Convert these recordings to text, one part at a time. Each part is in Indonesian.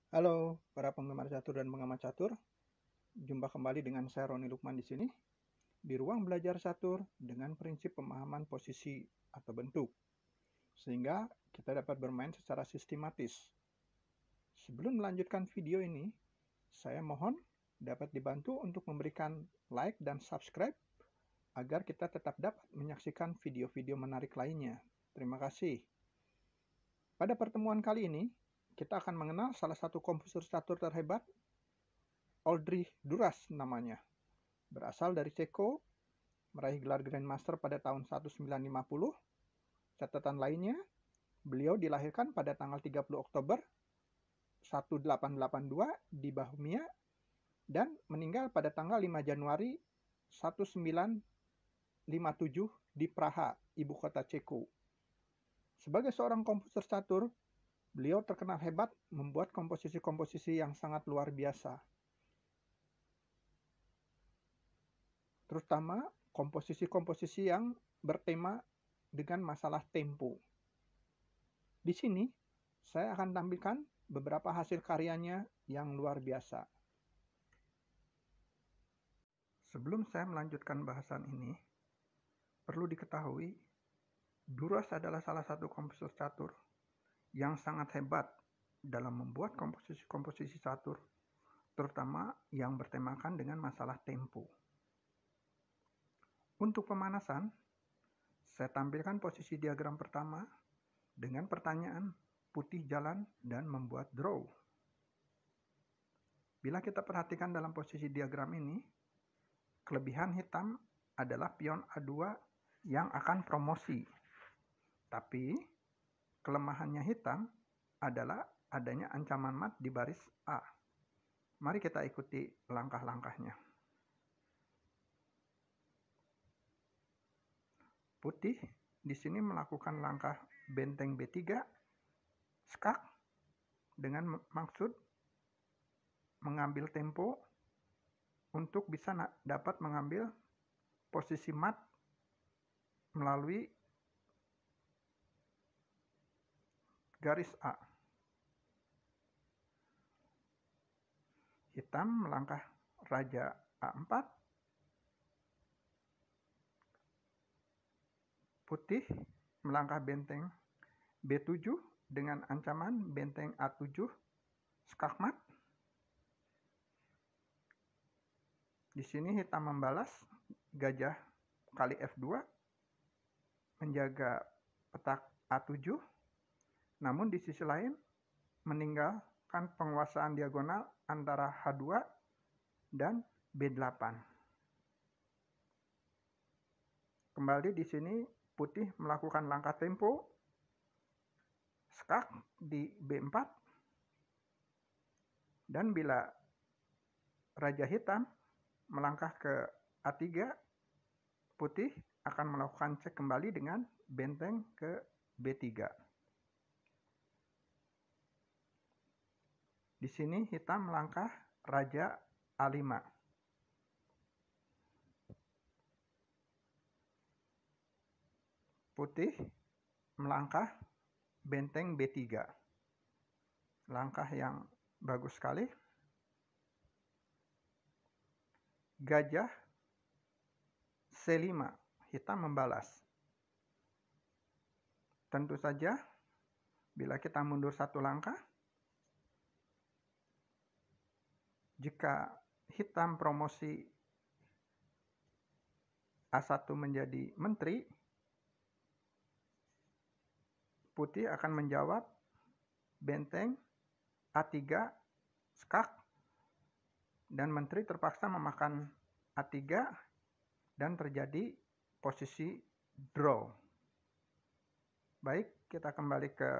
Halo para penggemar catur dan pengamat catur, jumpa kembali dengan saya Roni Lukman di sini, di ruang belajar catur dengan prinsip pemahaman posisi atau bentuk, sehingga kita dapat bermain secara sistematis. Sebelum melanjutkan video ini, saya mohon dapat dibantu untuk memberikan like dan subscribe agar kita tetap dapat menyaksikan video-video menarik lainnya. Terima kasih. Pada pertemuan kali ini, kita akan mengenal salah satu komposer catur terhebat, Oldrich Duras namanya. Berasal dari Ceko, meraih gelar Grandmaster pada tahun 1950. Catatan lainnya, beliau dilahirkan pada tanggal 30 Oktober 1882 di Bohemia dan meninggal pada tanggal 5 Januari 1957 di Praha, ibu kota Ceko. Sebagai seorang komposer catur, beliau terkenal hebat membuat komposisi-komposisi yang sangat luar biasa. Terutama komposisi-komposisi yang bertema dengan masalah tempo. Di sini, saya akan tampilkan beberapa hasil karyanya yang luar biasa. Sebelum saya melanjutkan bahasan ini, perlu diketahui, Duras adalah salah satu komposer catur yang sangat hebat dalam membuat komposisi-komposisi catur, terutama yang bertemakan dengan masalah tempo. Untuk pemanasan, saya tampilkan posisi diagram pertama dengan pertanyaan putih jalan dan membuat draw. Bila kita perhatikan dalam posisi diagram ini, kelebihan hitam adalah pion A2 yang akan promosi. Tapi, kelemahannya hitam adalah adanya ancaman mat di baris A. Mari kita ikuti langkah-langkahnya. Putih di sini melakukan langkah benteng B3, skak, dengan maksud mengambil tempo untuk bisa dapat mengambil posisi mat melalui garis A. Hitam melangkah raja A4, putih melangkah benteng B7 dengan ancaman benteng A7 skakmat. Di sini hitam membalas gajah kali F2 menjaga petak A7, namun di sisi lain meninggalkan penguasaan diagonal antara H2 dan B8. Kembali di sini putih melakukan langkah tempo, skak di B4, dan bila raja hitam melangkah ke A3, putih akan melakukan cek kembali dengan benteng ke B3. Di sini hitam melangkah raja A5. Putih melangkah benteng B3. Langkah yang bagus sekali. Gajah C5, hitam membalas. Tentu saja, bila kita mundur satu langkah, jika hitam promosi A1 menjadi menteri, putih akan menjawab benteng A3 skak, dan menteri terpaksa memakan A3 dan terjadi posisi draw. Baik, kita kembali ke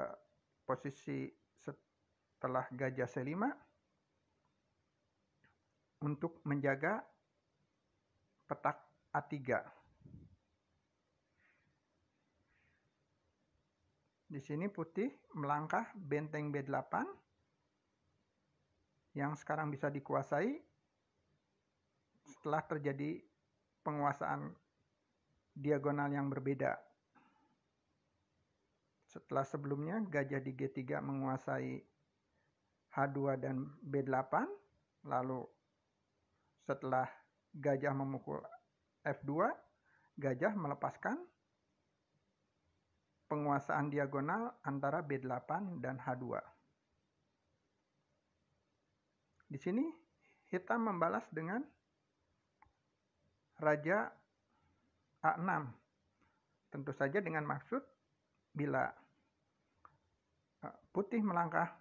posisi setelah gajah C5 untuk menjaga petak A3. Di sini putih melangkah benteng B8 yang sekarang bisa dikuasai setelah terjadi penguasaan diagonal yang berbeda. Setelah sebelumnya gajah di G3 menguasai H2 dan B8, lalu setelah gajah memukul F2, gajah melepaskan penguasaan diagonal antara B8 dan H2. Di sini hitam membalas dengan raja A6. Tentu saja dengan maksud bila putih melangkah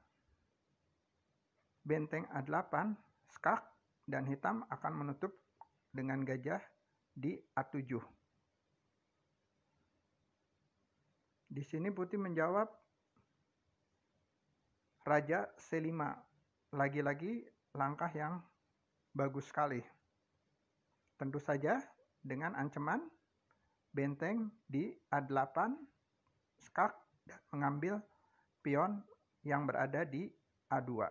benteng A8, skak, dan hitam akan menutup dengan gajah di A7. Di sini putih menjawab raja C5. Lagi-lagi langkah yang bagus sekali. Tentu saja dengan ancaman benteng di A8, skak, dan mengambil pion yang berada di A2.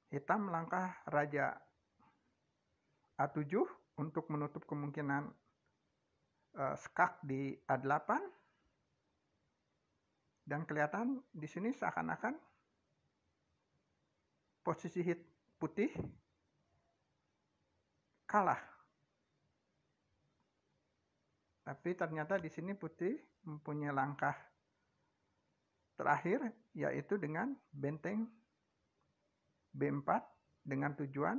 Hitam melangkah raja A7 untuk menutup kemungkinan skak di A8. Dan kelihatan di sini seakan-akan posisi putih kalah. Tapi ternyata di sini putih mempunyai langkah terakhir, yaitu dengan benteng B4 dengan tujuan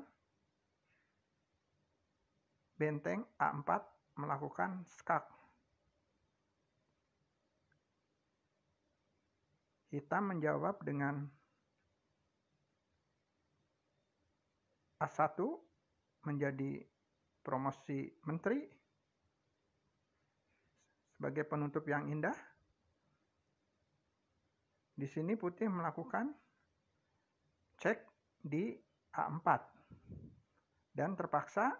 benteng A4 melakukan skak. Hitam menjawab dengan A1 menjadi promosi menteri sebagai penutup yang indah. Di sini putih melakukan cek di A4 dan terpaksa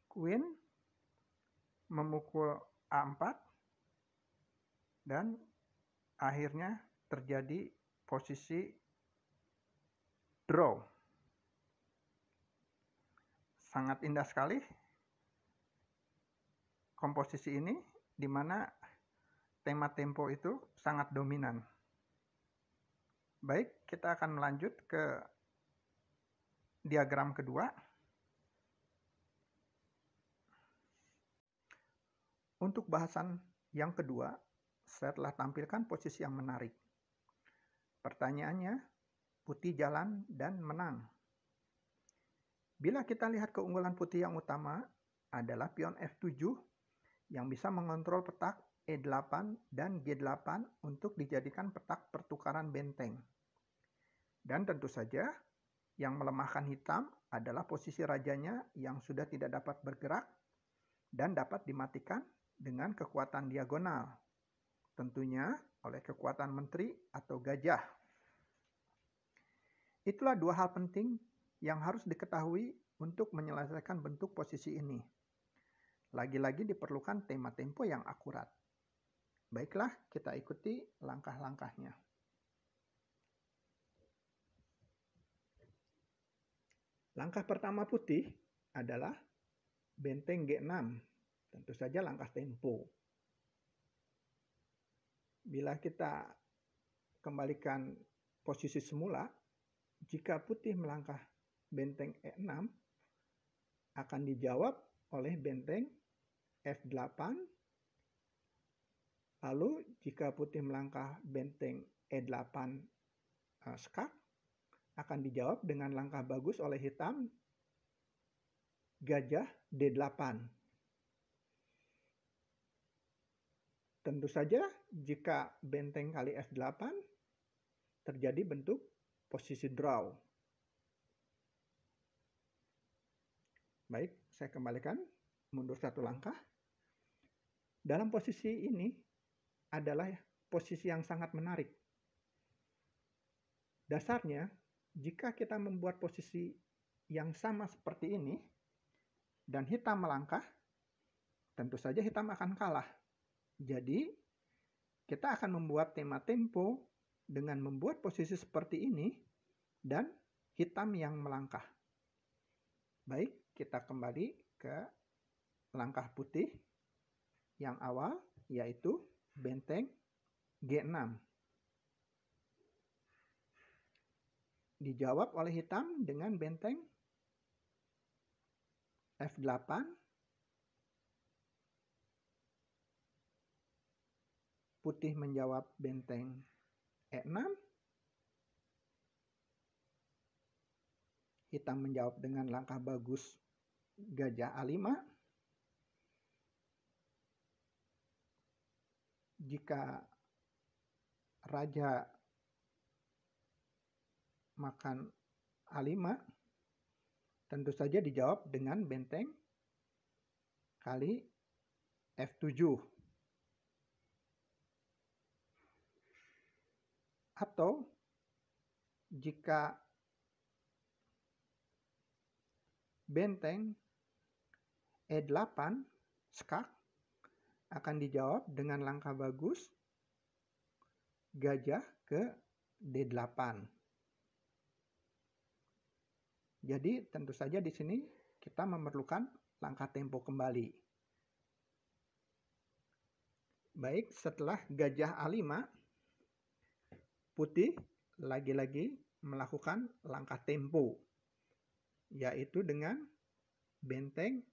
Queen memukul A4 dan akhirnya terjadi posisi draw. Sangat indah sekali komposisi ini, di mana tema tempo itu sangat dominan. Baik, kita akan melanjut ke diagram kedua. Untuk bahasan yang kedua, saya telah tampilkan posisi yang menarik. Pertanyaannya, putih jalan dan menang. Bila kita lihat keunggulan putih yang utama adalah pion F7 yang bisa mengontrol petak E8 dan G8 untuk dijadikan petak pertukaran benteng. Dan tentu saja yang melemahkan hitam adalah posisi rajanya yang sudah tidak dapat bergerak dan dapat dimatikan dengan kekuatan diagonal. Tentunya oleh kekuatan menteri atau gajah. Itulah dua hal penting yang harus diketahui untuk menyelesaikan bentuk posisi ini. Lagi-lagi diperlukan tema tempo yang akurat. Baiklah, kita ikuti langkah-langkahnya. Langkah pertama putih adalah benteng G6. Tentu saja langkah tempo. Bila kita kembalikan posisi semula, jika putih melangkah benteng E6, akan dijawab oleh benteng F8. Lalu jika putih melangkah benteng E8 skak, akan dijawab dengan langkah bagus oleh hitam, gajah D8. Tentu saja jika benteng kali F8, terjadi bentuk posisi draw. Baik, saya kembalikan, mundur satu langkah. Dalam posisi ini adalah posisi yang sangat menarik. Dasarnya, jika kita membuat posisi yang sama seperti ini, dan hitam melangkah, tentu saja hitam akan kalah. Jadi, kita akan membuat tema tempo dengan membuat posisi seperti ini, dan hitam yang melangkah. Baik, kita kembali ke langkah putih yang awal, yaitu benteng G6. Dijawab oleh hitam dengan benteng F8. Putih menjawab benteng E6. Hitam menjawab dengan langkah bagus gajah A5. Jika raja makan A5, tentu saja dijawab dengan benteng kali F7. Atau jika benteng E8 skak, akan dijawab dengan langkah bagus gajah ke D8. Jadi tentu saja di sini kita memerlukan langkah tempo kembali. Baik, setelah gajah A5, putih lagi-lagi melakukan langkah tempo, yaitu dengan benteng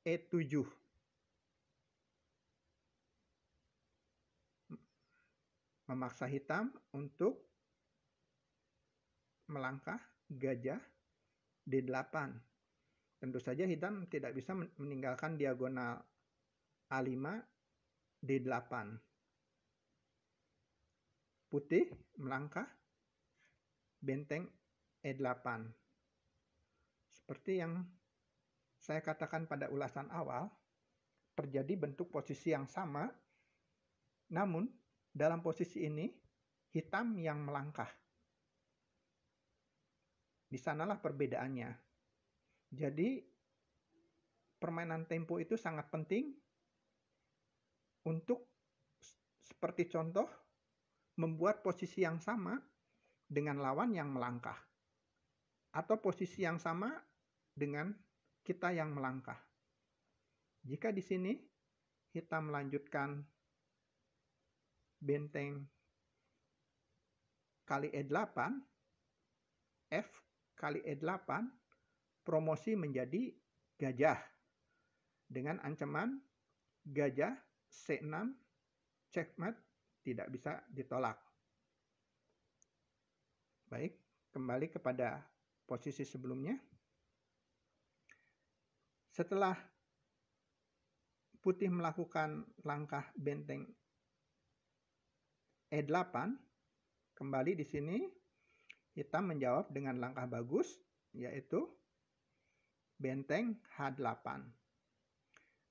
E7. Memaksa hitam untuk melangkah gajah D8. Tentu saja hitam tidak bisa meninggalkan diagonal A5, D8. Putih melangkah benteng E8. Seperti yang saya katakan pada ulasan awal, terjadi bentuk posisi yang sama, namun dalam posisi ini hitam yang melangkah. Di sanalah perbedaannya. Jadi permainan tempo itu sangat penting untuk, seperti contoh, membuat posisi yang sama dengan lawan yang melangkah, atau posisi yang sama dengan kita yang melangkah. Jika di sini hitam melanjutkan benteng kali E8, F kali E8, promosi menjadi gajah dengan ancaman gajah C6 checkmate, tidak bisa ditolak. Baik, kembali kepada posisi sebelumnya. Setelah putih melakukan langkah benteng E8, kembali di sini hitam menjawab dengan langkah bagus, yaitu benteng H8.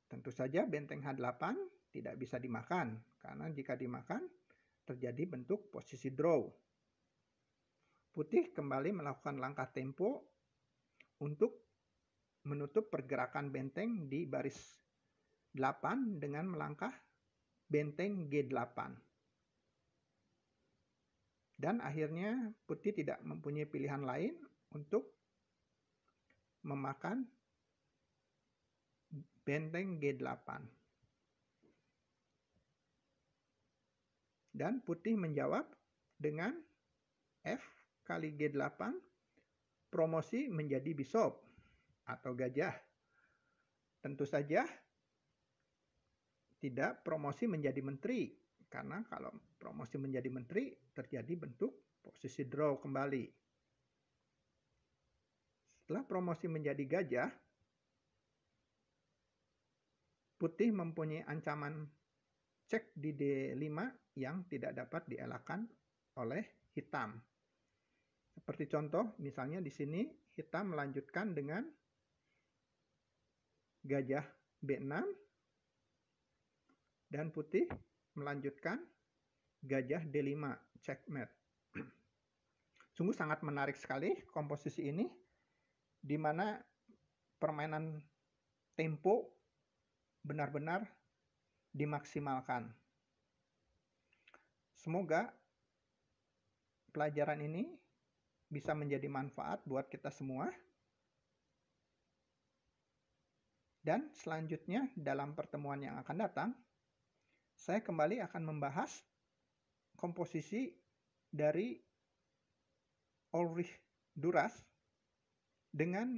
Tentu saja benteng H8 tidak bisa dimakan, karena jika dimakan terjadi bentuk posisi draw. Putih kembali melakukan langkah tempo untuk menutup pergerakan benteng di baris 8 dengan melangkah benteng G8. Dan akhirnya putih tidak mempunyai pilihan lain untuk memakan benteng G8. Dan putih menjawab dengan F kali G8, promosi menjadi bishop atau gajah. Tentu saja tidak promosi menjadi menteri, karena kalau promosi menjadi menteri terjadi bentuk posisi draw kembali. Setelah promosi menjadi gajah, putih mempunyai ancaman cek di D5 yang tidak dapat dielakkan oleh hitam. Seperti contoh, misalnya di sini hitam melanjutkan dengan gajah B6 dan putih melanjutkan gajah D5 checkmate. Sungguh sangat menarik sekali komposisi ini, di mana permainan tempo benar-benar dimaksimalkan. Semoga pelajaran ini bisa menjadi manfaat buat kita semua. Dan selanjutnya dalam pertemuan yang akan datang, saya kembali akan membahas komposisi dari Ulrich Duras dengan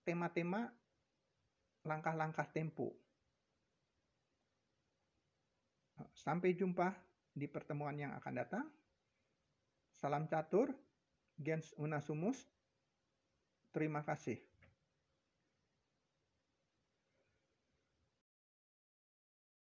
tema-tema langkah-langkah tempo. Sampai jumpa di pertemuan yang akan datang. Salam catur, gens una sumus. Terima kasih.